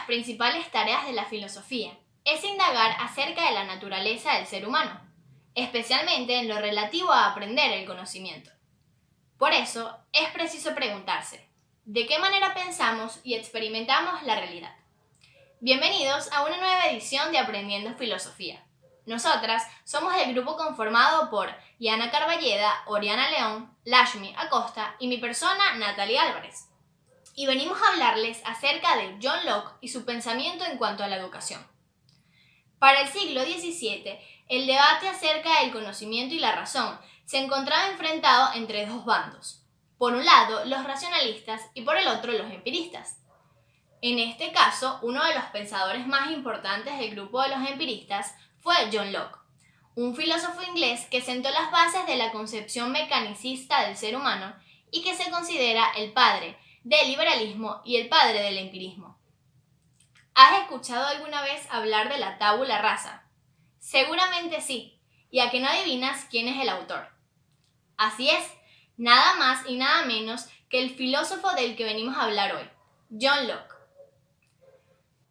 principales tareas de la filosofía es indagar acerca de la naturaleza del ser humano, especialmente en lo relativo a aprender el conocimiento. Por eso, es preciso preguntarse, ¿de qué manera pensamos y experimentamos la realidad? Bienvenidos a una nueva edición de Aprendiendo Filosofía. Nosotras somos el grupo conformado por Yana Carballeda, Oriana León, Lashmi Acosta y mi persona, Natalie Álvarez. Y venimos a hablarles acerca de John Locke y su pensamiento en cuanto a la educación. Para el siglo XVII, el debate acerca del conocimiento y la razón se encontraba enfrentado entre dos bandos. Por un lado, los racionalistas y por el otro, los empiristas. En este caso, uno de los pensadores más importantes del grupo de los empiristas fue John Locke, un filósofo inglés que sentó las bases de la concepción mecanicista del ser humano y que se considera el padre del liberalismo y el padre del empirismo. ¿Has escuchado alguna vez hablar de la tabula rasa? Seguramente sí, y a que no adivinas quién es el autor. Así es, nada más y nada menos que el filósofo del que venimos a hablar hoy, John Locke.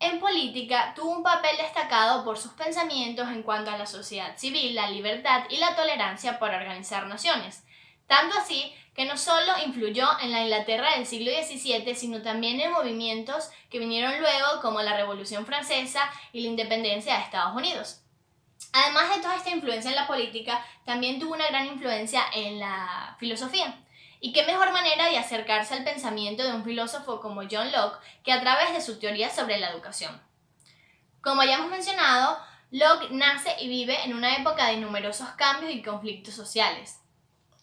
En política tuvo un papel destacado por sus pensamientos en cuanto a la sociedad civil, la libertad y la tolerancia para organizar naciones. Tanto así que no solo influyó en la Inglaterra del siglo XVII, sino también en movimientos que vinieron luego como la Revolución Francesa y la independencia de Estados Unidos. Además de toda esta influencia en la política, también tuvo una gran influencia en la filosofía. ¿Y qué mejor manera de acercarse al pensamiento de un filósofo como John Locke que a través de sus teorías sobre la educación? Como ya hemos mencionado, Locke nace y vive en una época de numerosos cambios y conflictos sociales.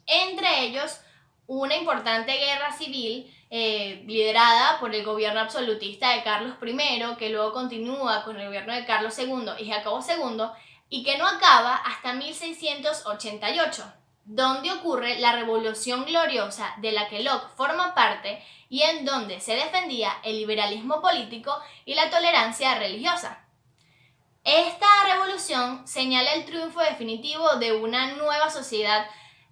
Entre ellos, una importante guerra civil liderada por el gobierno absolutista de Carlos I, que luego continúa con el gobierno de Carlos II y Jacobo II, y que no acaba hasta 1688, donde ocurre la Revolución Gloriosa de la que Locke forma parte y en donde se defendía el liberalismo político y la tolerancia religiosa. Esta revolución señala el triunfo definitivo de una nueva sociedad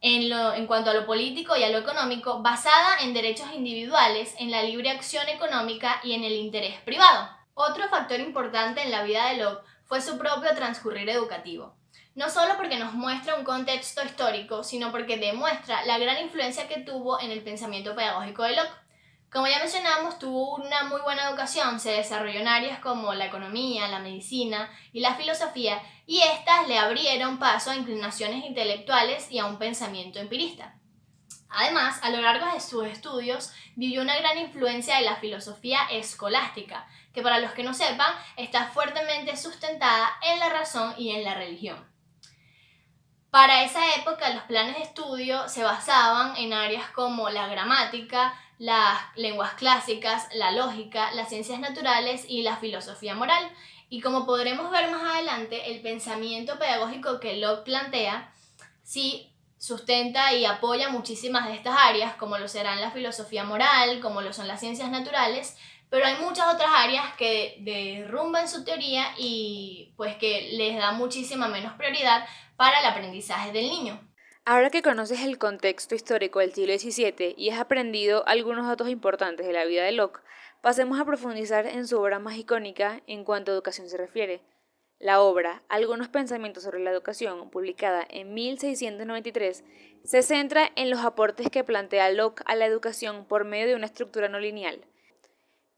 en cuanto a lo político y a lo económico, basada en derechos individuales, en la libre acción económica y en el interés privado. Otro factor importante en la vida de Locke fue su propio transcurrir educativo. No solo porque nos muestra un contexto histórico, sino porque demuestra la gran influencia que tuvo en el pensamiento pedagógico de Locke. Como ya mencionamos, tuvo una muy buena educación, se desarrolló en áreas como la economía, la medicina y la filosofía, y estas le abrieron paso a inclinaciones intelectuales y a un pensamiento empirista. Además, a lo largo de sus estudios, vivió una gran influencia de la filosofía escolástica, que para los que no sepan, está fuertemente sustentada en la razón y en la religión. Para esa época, los planes de estudio se basaban en áreas como la gramática, las lenguas clásicas, la lógica, las ciencias naturales y la filosofía moral. Y como podremos ver más adelante, el pensamiento pedagógico que Locke plantea sí sustenta y apoya muchísimas de estas áreas, como lo serán la filosofía moral, como lo son las ciencias naturales, pero hay muchas otras áreas que derrumban su teoría y pues que les da muchísima menos prioridad para el aprendizaje del niño. Ahora que conoces el contexto histórico del siglo XVII y has aprendido algunos datos importantes de la vida de Locke, pasemos a profundizar en su obra más icónica en cuanto a educación se refiere. La obra Algunos pensamientos sobre la educación, publicada en 1693, se centra en los aportes que plantea Locke a la educación por medio de una estructura no lineal.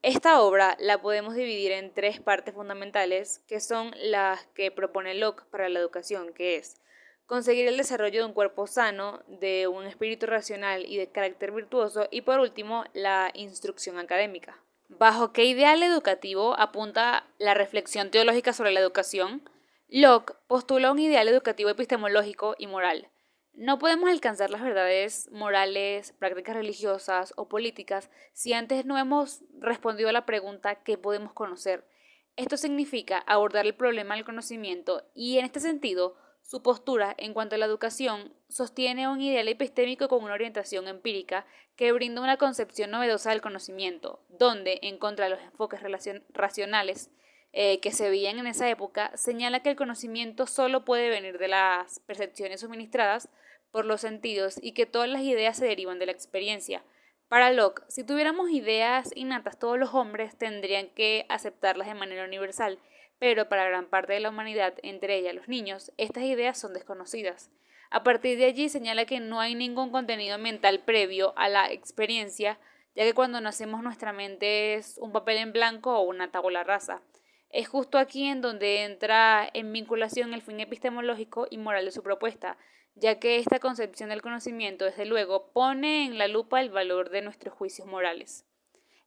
Esta obra la podemos dividir en tres partes fundamentales, que son las que propone Locke para la educación, que es conseguir el desarrollo de un cuerpo sano, de un espíritu racional y de carácter virtuoso, y por último, la instrucción académica. ¿Bajo qué ideal educativo apunta la reflexión teológica sobre la educación? Locke postula un ideal educativo epistemológico y moral. No podemos alcanzar las verdades morales, prácticas religiosas o políticas si antes no hemos respondido a la pregunta ¿qué podemos conocer? Esto significa abordar el problema del conocimiento y en este sentido, su postura en cuanto a la educación sostiene un ideal epistémico con una orientación empírica que brinda una concepción novedosa del conocimiento, donde, en contra de los enfoques racionales que se veían en esa época, señala que el conocimiento solo puede venir de las percepciones suministradas por los sentidos y que todas las ideas se derivan de la experiencia. Para Locke, si tuviéramos ideas innatas, todos los hombres tendrían que aceptarlas de manera universal, pero para gran parte de la humanidad, entre ellas los niños, estas ideas son desconocidas. A partir de allí señala que no hay ningún contenido mental previo a la experiencia, ya que cuando nacemos nuestra mente es un papel en blanco o una tabula rasa. Es justo aquí en donde entra en vinculación el fin epistemológico y moral de su propuesta, ya que esta concepción del conocimiento, desde luego, pone en la lupa el valor de nuestros juicios morales.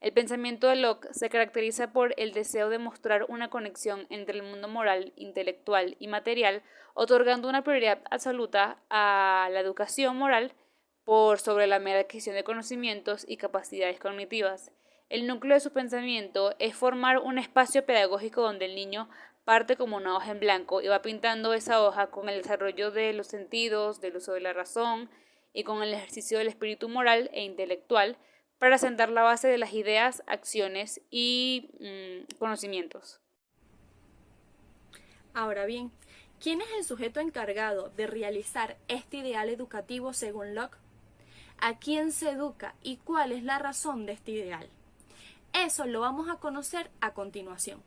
El pensamiento de Locke se caracteriza por el deseo de mostrar una conexión entre el mundo moral, intelectual y material, otorgando una prioridad absoluta a la educación moral por sobre la mera adquisición de conocimientos y capacidades cognitivas. El núcleo de su pensamiento es formar un espacio pedagógico donde el niño parte como una hoja en blanco y va pintando esa hoja con el desarrollo de los sentidos, del uso de la razón y con el ejercicio del espíritu moral e intelectual para sentar la base de las ideas, acciones y conocimientos. Ahora bien, ¿quién es el sujeto encargado de realizar este ideal educativo según Locke? ¿A quién se educa y cuál es la razón de este ideal? Eso lo vamos a conocer a continuación.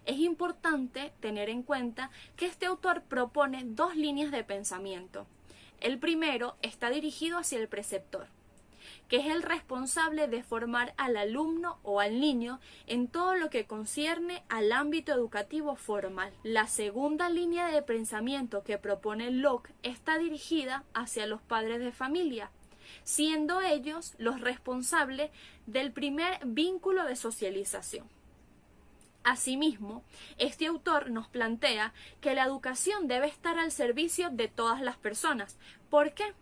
Es importante tener en cuenta que este autor propone dos líneas de pensamiento. El primero está dirigido hacia el preceptor, que es el responsable de formar al alumno o al niño en todo lo que concierne al ámbito educativo formal. La segunda línea de pensamiento que propone Locke está dirigida hacia los padres de familia, siendo ellos los responsables del primer vínculo de socialización. Asimismo, este autor nos plantea que la educación debe estar al servicio de todas las personas. ¿Por qué?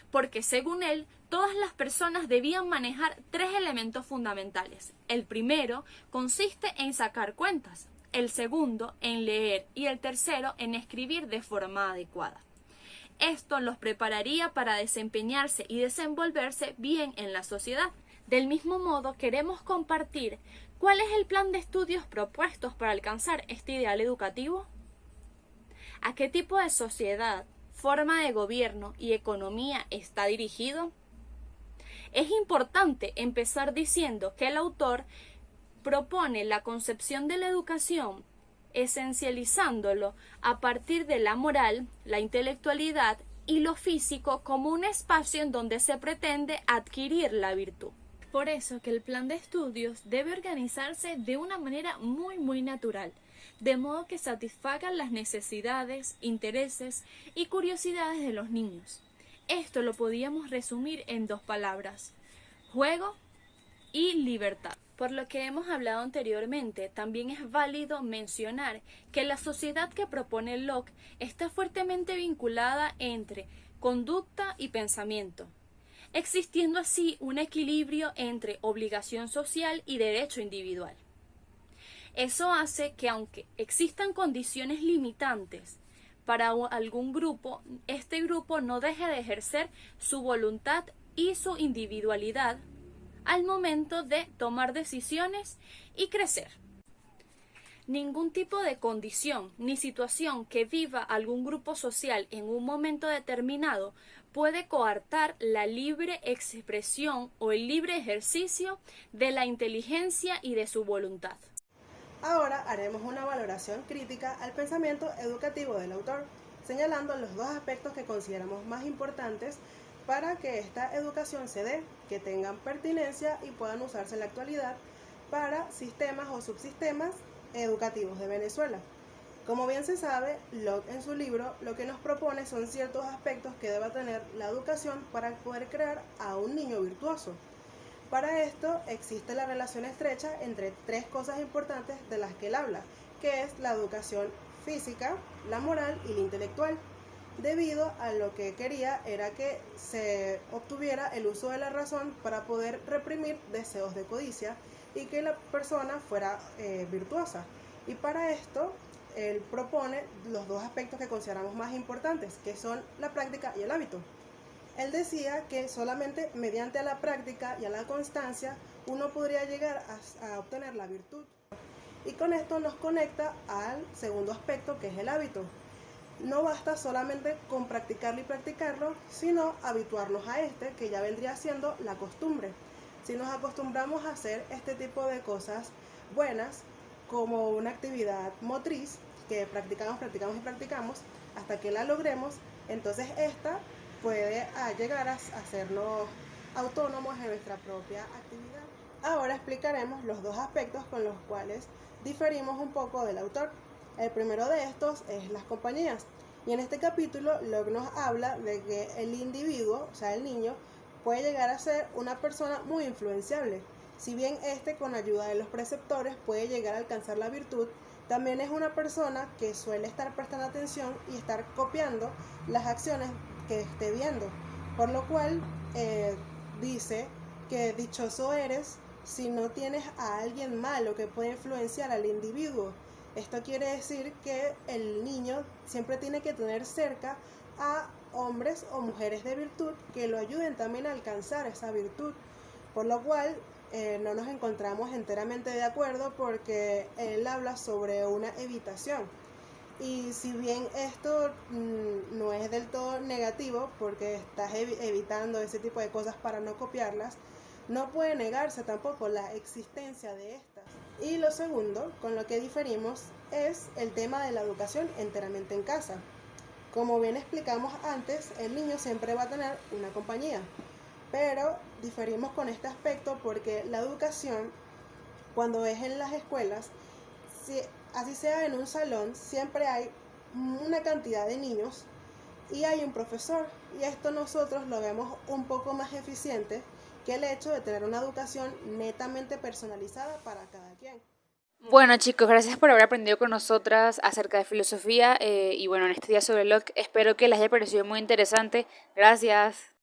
Porque según él, todas las personas debían manejar tres elementos fundamentales. El primero consiste en sacar cuentas, el segundo en leer y el tercero en escribir de forma adecuada. Esto los prepararía para desempeñarse y desenvolverse bien en la sociedad. Del mismo modo, queremos compartir cuál es el plan de estudios propuestos para alcanzar este ideal educativo. ¿A qué tipo de sociedad, forma de gobierno y economía está dirigido? Es importante empezar diciendo que el autor propone la concepción de la educación esencializándolo a partir de la moral, la intelectualidad y lo físico como un espacio en donde se pretende adquirir la virtud. Por eso que el plan de estudios debe organizarse de una manera muy natural, de modo que satisfagan las necesidades, intereses y curiosidades de los niños. Esto lo podíamos resumir en dos palabras: juego y libertad. Por lo que hemos hablado anteriormente, también es válido mencionar que la sociedad que propone Locke está fuertemente vinculada entre conducta y pensamiento, existiendo así un equilibrio entre obligación social y derecho individual. Eso hace que aunque existan condiciones limitantes para algún grupo, este grupo no deje de ejercer su voluntad y su individualidad al momento de tomar decisiones y crecer. Ningún tipo de condición ni situación que viva algún grupo social en un momento determinado puede coartar la libre expresión o el libre ejercicio de la inteligencia y de su voluntad. Ahora haremos una valoración crítica al pensamiento educativo del autor, señalando los dos aspectos que consideramos más importantes para que esta educación se dé, que tengan pertinencia y puedan usarse en la actualidad para sistemas o subsistemas educativos de Venezuela. Como bien se sabe, Locke en su libro lo que nos propone son ciertos aspectos que deba tener la educación para poder crear a un niño virtuoso. Para esto existe la relación estrecha entre tres cosas importantes de las que él habla, que es la educación física, la moral y la intelectual. Debido a lo que quería era que se obtuviera el uso de la razón para poder reprimir deseos de codicia y que la persona fuera virtuosa. Y para esto él propone los dos aspectos que consideramos más importantes, que son la práctica y el hábito. Él decía que solamente mediante la práctica y a la constancia uno podría llegar a obtener la virtud. Y con esto nos conecta al segundo aspecto, que es el hábito. No basta solamente con practicarlo y practicarlo, sino habituarnos a este, que ya vendría siendo la costumbre. Si nos acostumbramos a hacer este tipo de cosas buenas, como una actividad motriz, que practicamos hasta que la logremos, entonces esta puede llegar a hacernos autónomos en nuestra propia actividad. Ahora explicaremos los dos aspectos con los cuales diferimos un poco del autor. El primero de estos es las compañías. Y en este capítulo Locke nos habla de que el individuo, o sea el niño, puede llegar a ser una persona muy influenciable. Si bien con ayuda de los preceptores puede llegar a alcanzar la virtud, también es una persona que suele estar prestando atención y estar copiando las acciones que esté viendo. Por lo cual dice que dichoso eres si no tienes a alguien malo que puede influenciar al individuo. Esto quiere decir que el niño siempre tiene que tener cerca a hombres o mujeres de virtud que lo ayuden también a alcanzar esa virtud. Por lo cual no nos encontramos enteramente de acuerdo porque él habla sobre una evitación. Y si bien esto no es del todo negativo porque estás evitando ese tipo de cosas para no copiarlas, no puede negarse tampoco la existencia de estas. Y lo segundo, con lo que diferimos, es el tema de la educación enteramente en casa. Como bien explicamos antes, el niño siempre va a tener una compañía, pero diferimos con este aspecto porque la educación, cuando es en las escuelas, así sea en un salón, siempre hay una cantidad de niños y hay un profesor, y esto nosotros lo vemos un poco más eficiente que el hecho de tener una educación netamente personalizada para cada quien. Bueno chicos, gracias por haber aprendido con nosotras acerca de filosofía y bueno, en este día sobre Locke espero que les haya parecido muy interesante. Gracias.